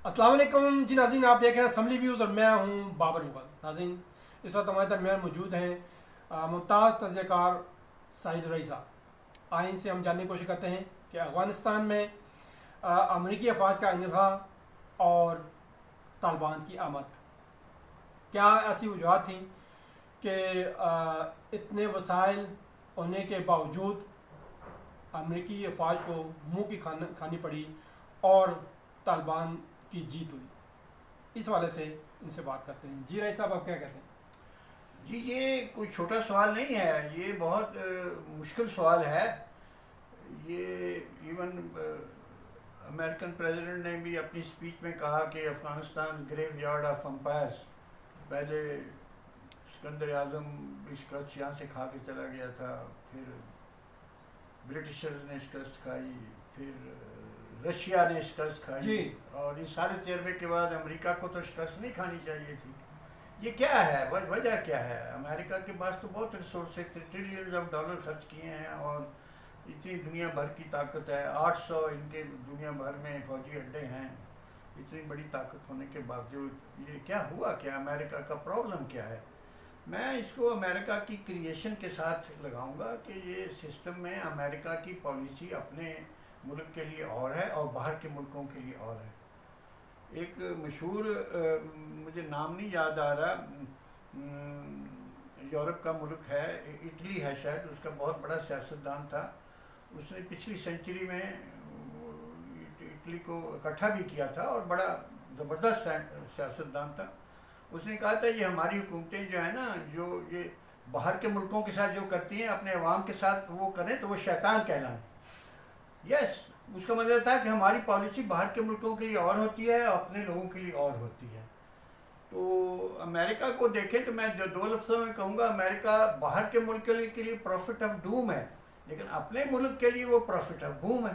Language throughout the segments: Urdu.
السلام علیکم جی ناظرین، آپ دیکھ رہے ہیں اسمبلی ویوز اور میں ہوں بابر مغل۔ ناظرین، اس وقت ہمارے درمیان موجود ہیں ممتاز تجزیہ کار ساجد رئی صاحب۔ آئین سے ہم جاننے کی کوشش کرتے ہیں کہ افغانستان میں امریکی افواج کا انخلا اور طالبان کی آمد، کیا ایسی وجوہات تھیں کہ اتنے وسائل ہونے کے باوجود امریکی افواج کو منہ کی کھانی پڑی اور طالبان کی جیت ہوئی؟ اس حوالے سے ان سے بات کرتے ہیں۔ جی رئی صاحب، آپ کیا کہتے ہیں؟ جی یہ کوئی چھوٹا سوال نہیں ہے، یہ بہت مشکل سوال ہے۔ یہ ایون امریکن پریزیڈنٹ نے بھی اپنی اسپیچ میں کہا کہ افغانستان گریو یارڈ آف امپائرس۔ پہلے سکندر اعظم شکست یہاں سے کھا کے چلا گیا تھا، پھر برٹشرز نے شکست کھائی، پھر رشیا نے شکست کھائی جی، اور اس سارے تجربے کے بعد امریکہ کو تو شکست نہیں کھانی چاہیے تھی۔ یہ کیا ہے، وجہ کیا ہے؟ امریکہ کے پاس تو بہت ریسورس ہے، ٹریلینز آف ڈالر خرچ کیے ہیں اور اتنی دنیا بھر کی طاقت ہے، 800 ان کے دنیا بھر میں فوجی اڈے ہیں۔ اتنی بڑی طاقت ہونے کے باوجود یہ کیا ہوا؟ کیا امریکہ کا پرابلم کیا ہے؟ میں اس کو امریکہ کی کریشن کے ساتھ لگاؤں گا کہ یہ سسٹم میں امریکہ کی پالیسی اپنے ملک کے لیے اور ہے اور باہر کے ملکوں کے لیے اور ہے۔ ایک مشہور مجھے نام نہیں یاد آ رہا، یورپ کا ملک ہے، اٹلی ہے شاید، اس کا بہت بڑا سیاستدان تھا۔ اس نے پچھلی سینچری میں اٹلی کو اکٹھا بھی کیا تھا اور بڑا زبردست سیاستدان تھا۔ اس نے کہا تھا یہ ہماری حکومتیں جو ہیں نا، جو یہ باہر کے ملکوں کے ساتھ جو کرتی ہیں اپنے عوام کے ساتھ وہ کریں تو وہ شیطان کہلائیں۔ یس، اس کا مطلب تھا کہ ہماری پالیسی باہر کے ملکوں کے لیے اور ہوتی ہے، اپنے لوگوں کے لیے اور ہوتی ہے۔ تو امریکہ کو دیکھیں تو میں دو لفظوں میں کہوں گا، امریکہ باہر کے ملک کے لیے پروفٹ آف ڈوم ہے، لیکن اپنے ملک کے لیے وہ پروفٹ آف بوم ہے۔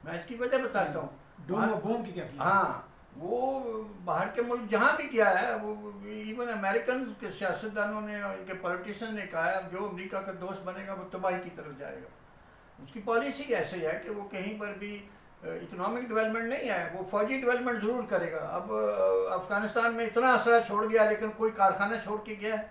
میں اس کی وجہ بتاتا ہوں۔ ڈوم و بوم کی کیفیت۔ ہاں، وہ باہر کے ملک جہاں بھی گیا ہے، وہ ایون امریکن کے سیاستدانوں نے اور ان کے پولیٹیشین نے کہا ہے جو امریکہ کا دوست بنے گا وہ تباہی کی طرف جائے گا۔ اس کی پالیسی ایسے ہے کہ وہ کہیں پر بھی اکنامک ڈیولپمنٹ نہیں ہے، وہ فوجی ڈیولپمنٹ ضرور کرے گا۔ اب افغانستان میں اتنا اسلحہ چھوڑ گیا لیکن کوئی کارخانہ چھوڑ کے گیا ہے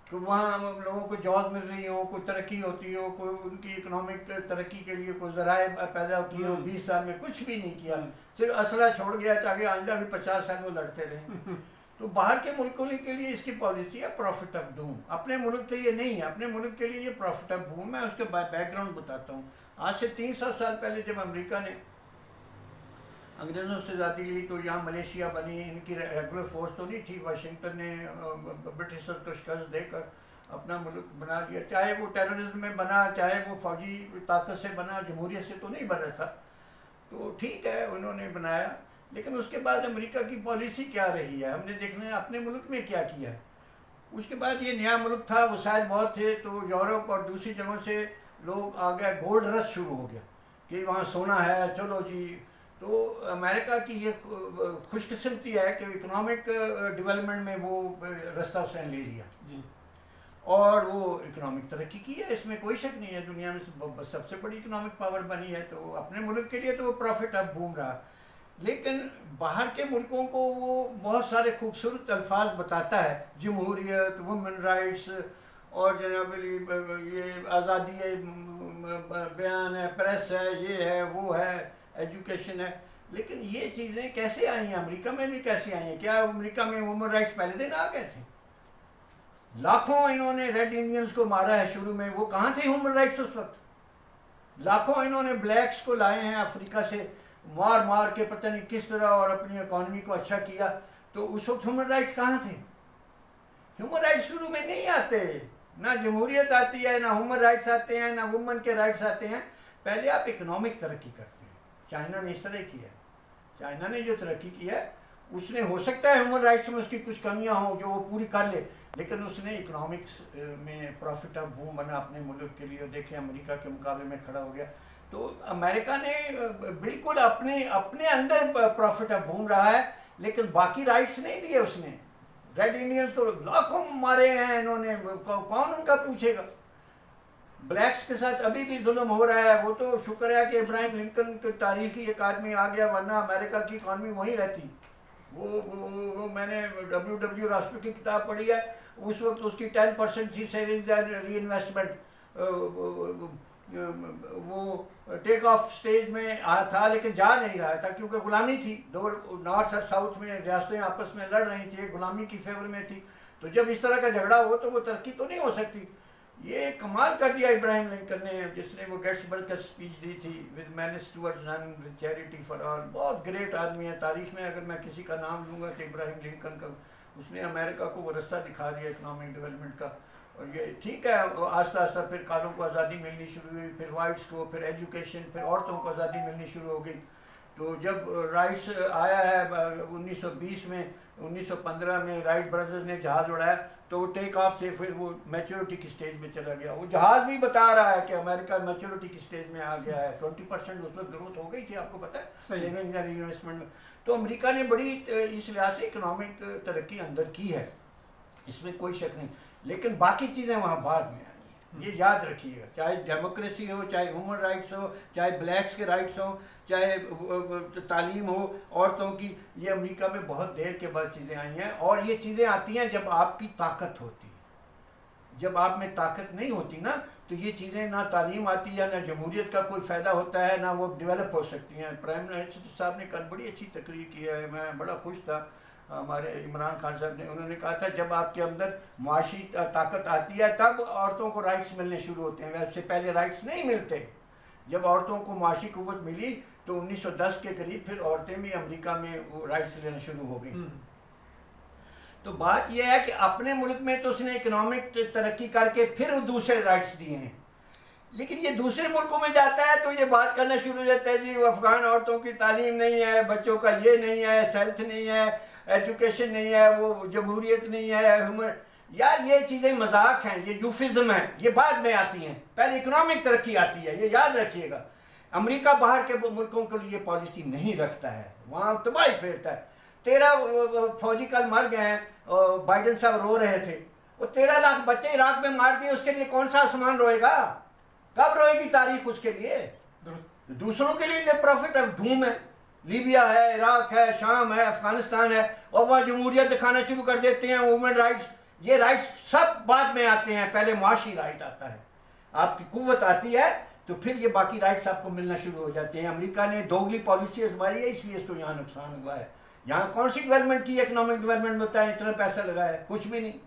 کہ وہاں لوگوں کو جابز مل رہی ہوں، کوئی ترقی ہوتی ہو، کوئی ان کی اکنامک ترقی کے لیے کوئی ذرائع پیدا کیے ہوں؟ 20 سال میں کچھ بھی نہیں کیا، صرف اسلحہ چھوڑ گیا تاکہ آئندہ بھی 50 سال وہ لڑتے رہیں۔ تو باہر کے ملکوں کے لیے اس کی پالیسی ہے پروفٹ آف ڈوم، اپنے ملک کے لیے نہیں ہے۔ اپنے ملک کے لیے یہ پروفٹ آف بوم۔ میں اس کے بیک گراؤنڈ بتاتا ہوں۔ آج سے 300 سال پہلے جب امریکہ نے انگریزوں سے آزادی لی تو یہاں ملیشیا بنی، ان کی ریگولر فورس تو نہیں تھی۔ واشنگٹن نے برٹشر کو شکست دے کر اپنا ملک بنا لیا، چاہے وہ ٹیررزم میں بنا، چاہے وہ فوجی طاقت سے بنا، جمہوریت سے تو نہیں بنا تھا۔ تو ٹھیک ہے، انہوں نے بنایا، لیکن اس کے بعد امریکہ کی پالیسی کیا رہی ہے ہم نے دیکھنا ہے، اپنے ملک میں کیا کیا ہے۔ اس کے بعد یہ نیا ملک تھا، وسائل بہت تھے، تو یورپ اور دوسری جگہوں سے لوگ آ گئے، گولڈ رش شروع ہو گیا کہ وہاں سونا ہے، چلو جی۔ تو امریکہ کی یہ خوش قسمتی ہے کہ اکنامک ڈیولپمنٹ میں وہ رستہ اس نے لے لیا جی، اور وہ اکنامک ترقی کی ہے، اس میں کوئی شک نہیں ہے۔ دنیا میں سب سے بڑی اکنامک پاور بنی ہے، تو اپنے ملک کے لیے تو وہ پروفٹ آف بوم رہا۔ لیکن باہر کے ملکوں کو وہ بہت سارے خوبصورت الفاظ بتاتا ہے، جمہوریت، وومن رائٹس اور جناب یہ آزادی بیان ہے، پریس ہے، یہ ہے، وہ ہے، ایجوکیشن ہے۔ لیکن یہ چیزیں کیسے آئی ہیں؟ امریکہ میں بھی کیسے آئی ہیں؟ کیا امریکہ میں وومن رائٹس پہلے دن آ گئے تھے؟ لاکھوں انہوں نے ریڈ انڈینز کو مارا ہے شروع میں، وہ کہاں تھے ہیومن رائٹس اس وقت؟ لاکھوں انہوں نے بلیکس کو لائے ہیں افریقہ سے، مار مار کے پتہ نہیں کس طرح، اور اپنی اکانومی کو اچھا کیا۔ تو اس وقت ہیومن رائٹس کہاں تھے؟ ہیومن رائٹس شروع میں نہیں آتے، نہ جمہوریت آتی ہے، نہ ہیومن رائٹس آتے ہیں، نہ وومن کے رائٹس آتے ہیں۔ پہلے آپ اکنامک ترقی کرتے ہیں۔ چائنا نے اس طرح کیا ہے، چائنا نے جو ترقی کی ہے اس نے، ہو سکتا ہے ہیومن رائٹس میں اس کی کچھ کمیاں ہوں جو وہ پوری کر لے، لیکن اس نے اکنامکس میں پروفٹ آف بوم بنا اپنے ملک کے لیے۔ دیکھیں امریکہ کے مقابلے میں کھڑا ہو گیا۔ تو امریکہ نے بالکل اپنے اندر پروفٹ آف بوم رہا ہے، لیکن باقی رائٹس نہیں دیے اس نے۔ ریڈ انڈینز کو لاکھوں مارے ہیں انہوں نے، کون ان کا پوچھے گا؟ بلیکس کے ساتھ ابھی بھی ظلم ہو رہا ہے. وہ تو شکر ہے کہ ابراہیم لنکن کے تاریخی ایک آدمی آ گیا, ورنہ امریکہ کی اکانومی وہیں رہتی. وہ میں نے ڈبلیو راسٹر کی کتاب پڑھی ہے, اس وقت اس کی 10% تھی سیونگز اینڈ ری انویسٹمنٹ. وہ ٹیک آف سٹیج میں آیا تھا لیکن جا نہیں رہا تھا کیونکہ غلامی تھی. دو نارتھ اور ساؤتھ میں ریاستیں آپس میں لڑ رہی تھیں, غلامی کی فیور میں تھی. تو جب اس طرح کا جھگڑا ہو تو وہ ترقی تو نہیں ہو سکتی. یہ کمال کر دیا ابراہیم لنکن نے, جس نے وہ گیٹسبرگ کا اسپیچ دی تھی, ود مینس ٹورڈز نن ود چیریٹی فار آل. بہت گریٹ آدمی ہے تاریخ میں. اگر میں کسی کا نام لوں گا تو ابراہیم لنکن کا. اس نے امریکہ کو وہ رستہ دکھا دیا اکنامک ڈیولپمنٹ کا. اور یہ ٹھیک ہے, آہستہ آہستہ پھر کالوں کو آزادی ملنی شروع ہوئی, پھر وائٹس کو, پھر ایجوکیشن, پھر عورتوں کو آزادی ملنی شروع ہو گئی. تو جب رائٹس آیا ہے 1920 میں, 1915 میں رائٹ برادرز نے جہاز اڑایا, تو وہ ٹیک آف سے پھر وہ میچورٹی کی سٹیج میں چلا گیا. وہ جہاز بھی بتا رہا ہے کہ امریکہ میچورٹی کی سٹیج میں آ گیا ہے. 20% اس وقت گروتھ ہو گئی تھی, آپ کو پتہ ہے, سیونگ اینڈ انویسٹمنٹ میں. تو امریکہ نے بڑی اس لحاظ سے اکنامک ترقی اندر کی ہے, اس میں کوئی شک نہیں. لیکن باقی چیزیں وہاں بعد میں آئی ہیں, یہ یاد رکھیے گا. چاہے ڈیموکریسی ہو, چاہے ہیومن رائٹس ہو, چاہے بلیکس کے رائٹس ہوں, چاہے تعلیم ہو عورتوں کی, یہ امریکہ میں بہت دیر کے بعد چیزیں آئی ہیں. اور یہ چیزیں آتی ہیں جب آپ کی طاقت ہوتی ہے. جب آپ میں طاقت نہیں ہوتی نا, تو یہ چیزیں نہ تعلیم آتی ہے, نہ جمہوریت کا کوئی فائدہ ہوتا ہے, نہ وہ ڈیولپ ہو سکتی ہیں. پرائم منسٹر صاحب نے کل بڑی اچھی تقریر کی ہے, میں بڑا خوش تھا. ہمارے عمران خان صاحب نے, انہوں نے کہا تھا جب آپ کے اندر معاشی طاقت آتی ہے تب عورتوں کو رائٹس ملنے شروع ہوتے ہیں, ویسے پہلے رائٹس نہیں ملتے. جب عورتوں کو معاشی قوت ملی تو 1910 کے قریب پھر عورتیں بھی امریکہ میں وہ رائٹس لینا شروع ہو گئی. تو بات یہ ہے کہ اپنے ملک میں تو اس نے اکنامک ترقی کر کے پھر دوسرے رائٹس دیے ہیں, لیکن یہ دوسرے ملکوں میں جاتا ہے تو یہ بات کرنا شروع ہو جاتا ہے, جی وہ افغان عورتوں کی تعلیم نہیں ہے, بچوں کا یہ نہیں ہے, ہیلتھ نہیں ہے, ایجوکیشن نہیں ہے, وہ جمہوریت نہیں ہے. یار یہ چیزیں مذاق ہیں, یہ یوفزم ہیں, یہ بعد میں آتی ہیں, پہلے اکنامک ترقی آتی ہے, یہ یاد رکھیے گا. امریکہ باہر کے ملکوں کے لیے پالیسی نہیں رکھتا ہے, وہاں تباہی پھیرتا ہے. 13 فوجی کل مر گئے ہیں, بائیڈن صاحب رو رہے تھے. وہ 13 لاکھ بچے عراق میں مار دیے, اس کے لیے کون سا آسمان روئے گا؟ کب روئے گی تاریخ اس کے لیے؟ دوسروں کے لیے یہ پروفٹ آف ڈوم ہے. لیبیا ہے, عراق ہے, شام ہے, افغانستان ہے, اور وہاں جمہوریت دکھانا شروع کر دیتے ہیں, وومن رائٹس. یہ رائٹس سب بعد میں آتے ہیں, پہلے معاشی رائٹ آتا ہے. آپ کی قوت آتی ہے تو پھر یہ باقی رائٹس آپ کو ملنا شروع ہو جاتے ہیں. امریکہ نے دوگلی پالیسی آزمائی ہے, اس لیے اس کو یہاں نقصان ہوا ہے. یہاں کون سی ڈیولپمنٹ کی, اکنامک ڈیولپمنٹ میں ہوتا ہے اتنا پیسہ لگایا ہے, کچھ بھی نہیں.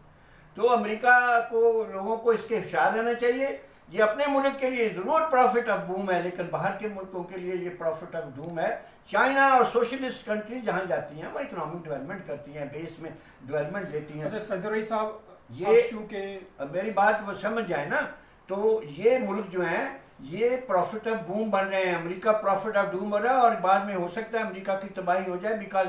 تو امریکہ کو, لوگوں کو اس کے ہوشیار رہنا چاہیے. یہ اپنے ملک کے لیے ضرور پروفٹ آف بوم ہے, لیکن باہر کے ملکوں کے لیے یہ پروفٹ آف ڈوم ہے. چائنا اور سوشلسٹ کنٹری جہاں جاتی ہیں وہ اکنامک ڈیولپمنٹ کرتی ہیں, بیس میں ڈیولپمنٹ دیتی ہیں. صدر صاحب, یہ چونکہ میری بات وہ سمجھ جائے نا, تو یہ ملک جو ہیں یہ پروفٹ آف بوم بن رہے ہیں. امریکہ پروفٹ آف ڈوم بن رہا ہے, اور بعد میں ہو سکتا ہے امریکہ کی تباہی ہو جائے, بیکاز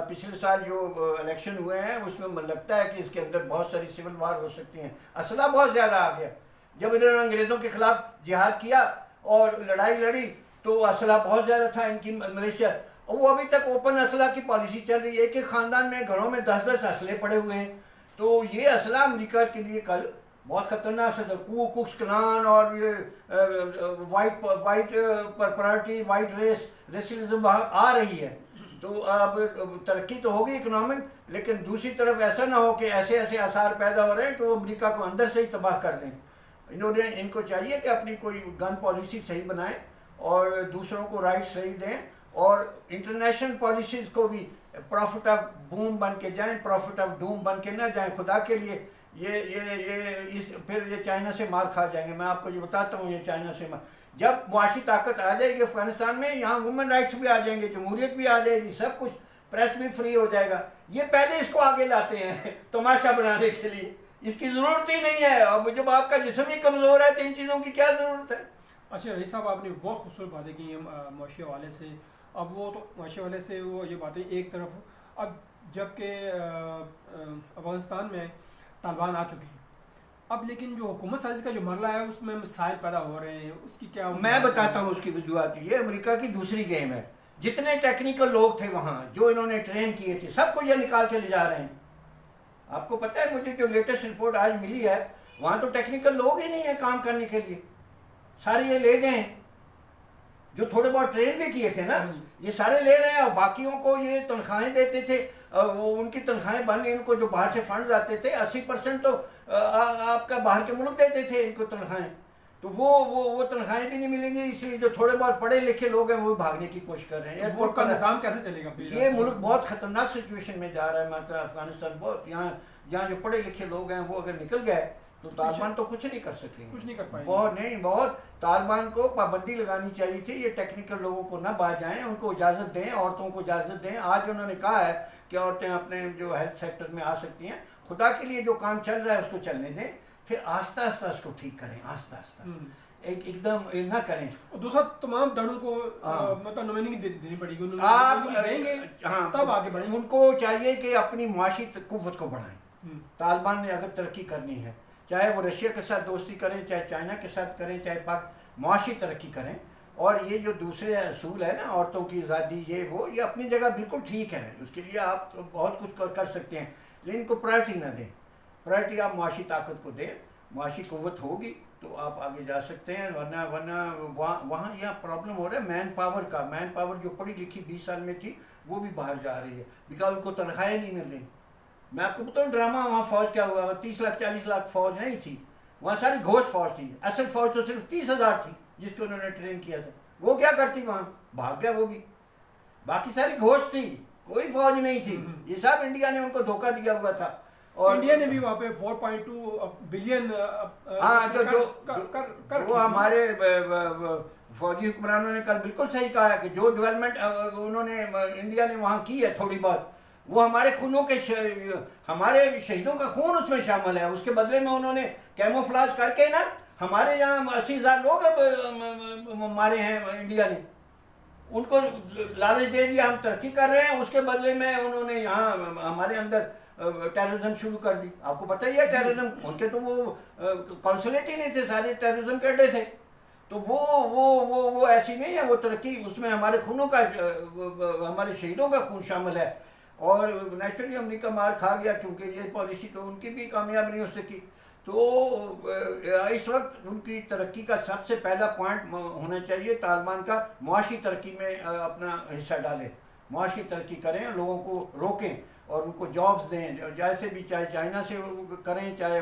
پچھلے سال جو الیکشن ہوئے ہیں اس میں لگتا ہے کہ اس کے اندر بہت ساری سول وار ہو سکتی ہیں. اسلحہ بہت زیادہ آ گیا. جب انہوں نے انگریزوں کے خلاف جہاد کیا اور لڑائی لڑی تو اسلحہ بہت زیادہ تھا ان کی ملیشیا, اور وہ ابھی تک اوپن اسلحہ کی پالیسی چل رہی ہے. ایک ایک خاندان میں گھروں میں 10 اسلحے پڑے ہوئے ہیں. تو یہ اسلحہ امریکہ کے لیے کل بہت خطرناک ہے. کو ککس کلان اور یہ وائٹ پراپرٹی, وائٹ ریسلزم وہاں آ رہی ہے. تو اب ترقی تو ہوگی اکنامک, لیکن دوسری طرف ایسا نہ ہو کہ ایسے ایسے آثار پیدا ہو رہے ہیں کہ وہ امریکہ کو اندر سے ہی تباہ کر دیں. ان کو چاہیے کہ اپنی کوئی گن پالیسی صحیح بنائیں اور دوسروں کو رائٹ صحیح دیں, اور انٹرنیشنل پالیسیز کو بھی پروفٹ آف بوم بن کے جائیں, پروفٹ آف ڈوم بن کے نہ جائیں. خدا کے لیے پھر یہ چائنا سے مار کھا جائیں گے. میں آپ کو یہ بتاتا ہوں, یہ چائنا سے جب معاشی طاقت آ جائے گی افغانستان میں, یہاں وومن رائٹس بھی آ جائیں گے, جمہوریت بھی آ جائے گی, سب کچھ, پریس بھی فری ہو جائے گا. یہ پہلے اس کو آگے لاتے ہیں تماشا بنانے کے لیے, اس کی ضرورت ہی نہیں ہے. اب جب آپ کا جسم ہی کمزور ہے تو ان چیزوں کی کیا ضرورت ہے؟ اچھا رئیس صاحب, آپ نے بہت خوبصورت باتیں کی ہیں معاشی حوالے سے. اب وہ تو معاشی حوالے سے وہ یہ باتیں ایک طرف, اب جب کہ افغانستان میں طالبان آ چکے ہیں, اب لیکن جو حکومت سازی کا جو مرحلہ ہے اس میں مسائل پیدا ہو رہے ہیں, اس کی کیا؟ میں بتاتا ہوں اس کی وجوہات. یہ امریکہ کی دوسری گیم ہے. جتنے ٹیکنیکل لوگ تھے وہاں جو انہوں نے ٹرین کیے تھے, سب کو یہ نکال کے لے جا رہے ہیں. آپ کو پتہ ہے, مجھے جو لیٹسٹ رپورٹ آج ملی ہے وہاں تو ٹیکنیکل لوگ ہی نہیں ہیں کام کرنے کے لیے، سارے یہ لے گئے ہیں جو تھوڑے بہت ٹرین بھی کیے تھے نا، یہ سارے لے رہے ہیں، اور باقیوں کو یہ تنخواہیں دیتے تھے، وہ ان کی تنخواہیں بن گئی، ان کو جو باہر سے فنڈز آتے تھے 80% تو آپ کا باہر کے ملک دیتے تھے ان کو تنخواہیں، تو وہ تنخواہیں بھی نہیں ملیں گی، اس لیے جو تھوڑے بہت پڑھے لکھے لوگ ہیں وہ بھاگنے کی کوشش کر رہے ہیں۔ ملک کا نظام کیسے چلے گا؟ یہ ملک بہت خطرناک سچویشن میں جا رہا ہے، مطلب افغانستان بہت، یہاں جو پڑھے لکھے لوگ ہیں وہ اگر نکل گئے تو طالبان تو کچھ نہیں کر سکیں، کچھ نہیں کر پائیں، بہت طالبان کو پابندی لگانی چاہیے تھی، یہ ٹیکنیکل لوگوں کو نہ باہر جائیں، ان کو اجازت دیں، عورتوں کو اجازت دیں۔ آج انہوں نے کہا ہے کہ عورتیں اپنے جو ہیلتھ سیکٹر میں آ سکتی ہیں، خدا کے لیے جو کام چل رہا ہے اس کو چلنے دیں، پھر آہستہ آہستہ اس کو ٹھیک کریں، آہستہ آہستہ، ایک دم نہ کریں۔ اور دوسرا تمام دھڑوں کو مطلب نمائندگی دینی پڑے گی، آپ دیں گے تب آگے بڑھیں گے۔ ان کو چاہیے کہ اپنی معاشی قوت کو بڑھائیں۔ طالبان نے اگر ترقی کرنی ہے، چاہے وہ رشیا کے ساتھ دوستی کریں، چاہے چائنا کے ساتھ کریں، چاہے معاشی ترقی کریں، اور یہ جو دوسرے اصول ہے نا عورتوں کی آزادی، یہ اپنی جگہ بالکل ٹھیک ہے، اس کے لیے آپ تو بہت کچھ کر سکتے ہیں، لیکن ان کو پرائرٹی نہ دیں، پرائرٹی آپ معاشی طاقت کو دیں، معاشی قوت ہوگی تو آپ آگے جا سکتے ہیں، ورنہ وہاں یہاں پرابلم ہو رہا ہے مین پاور جو پڑھی لکھی 20 سال میں تھی وہ بھی باہر جا رہی ہے، بیکاز ان کو تنخواہیں نہیں مل رہی۔ میں آپ کو بتاؤں ڈرامہ وہاں فوج کیا ہوا، 30 لاکھ 40 لاکھ فوج نہیں تھی وہاں، ساری گھوسٹ فوج تھی، اصل فوج تو صرف 30,000 تھی جس کو انہوں نے ٹرین کیا تھا، وہ کیا کرتی وہاں، بھاگ گیا وہ بھی، باقی ساری گھوسٹ تھی، کوئی فوج نہیں تھی، یہ سب انڈیا نے ان کو دھوکہ دیا ہوا تھا، اور انڈیا نے بھی وہاں پہ 4.2 بلین وہ ہمارے فوجی حکمرانوں نے کل بالکل صحیح کہا ہے کہ جو ڈیولپمنٹ انہوں نے انڈیا نے وہاں کی ہے تھوڑی بہت، وہ ہمارے خونوں کے ہمارے شہیدوں کا خون اس میں شامل ہے، اس کے بدلے میں انہوں نے کیموفلاج کر کے نا ہمارے یہاں 80,000 لوگ مارے ہیں انڈیا نے، ان کو لالچ دے دیا ہم ترقی کر رہے ہیں، اس کے بدلے میں انہوں نے یہاں ہمارے اندر ٹیررزم شروع کر دی۔ آپ کو پتہ ہی ہے ٹیررزم، ان کے تو وہ کانسولیٹ ہی نہیں تھے، سارے ٹیررزم کے اڈے تھے، تو وہ ایسی نہیں ہے، وہ ترقی اس میں ہمارے خونوں کا ہمارے شہیدوں کا خون شامل ہے، اور نیچرلی امریکہ مار کھا گیا کیونکہ یہ پالیسی تو ان کی بھی کامیاب نہیں ہو سکی۔ تو اس وقت ان کی ترقی کا سب سے پہلا پوائنٹ ہونا چاہیے طالبان کا، معاشی ترقی میں اپنا حصہ ڈالیں، معاشی ترقی کریں، لوگوں کو روکیں اور ان کو جابز دیں، جیسے بھی، چاہے چائنا سے کریں، چاہے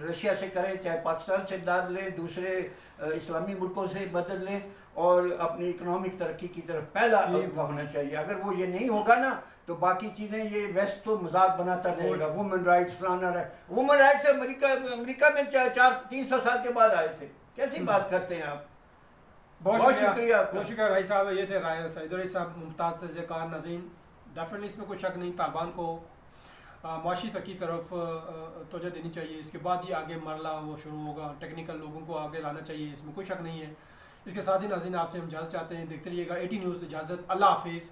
رشیا سے کریں، چاہے پاکستان سے امداد لیں، دوسرے اسلامی ملکوں سے مدد لیں، اور اپنی اکنامک ترقی کی طرف پہلا ان کا ہونا چاہیے۔ اگر وہ یہ نہیں ہوگا نا تو باقی چیزیں یہ ویسٹ تو مذاق بناتا رہے گا، وومن رائٹس فلانا رائٹ، وومن رائٹس امریکہ میں 300 سال کے بعد آئے تھے، کیسی بات کرتے ہیں آپ؟ بہت شکریہ، آپ کا، بہت شکریہ بھائی صاحب، یہ تھے سعید الرئیس صاحب، ممتاز تجزیہ کار۔ ناظرین ڈیفینیٹلی اس میں کوئی شک نہیں، طالبان کو معاشی ترقی کی طرف توجہ دینی چاہیے، اس کے بعد ہی آگے مرحلہ وہ شروع ہوگا، ٹیکنیکل لوگوں کو آگے لانا چاہیے، اس میں کوئی شک نہیں ہے۔ اس کے ساتھ ہی ناظرین آپ سے ہم اجازت چاہتے ہیں، دیکھتے رہیے گا 80 نیوز، اجازت، اللہ حافظ۔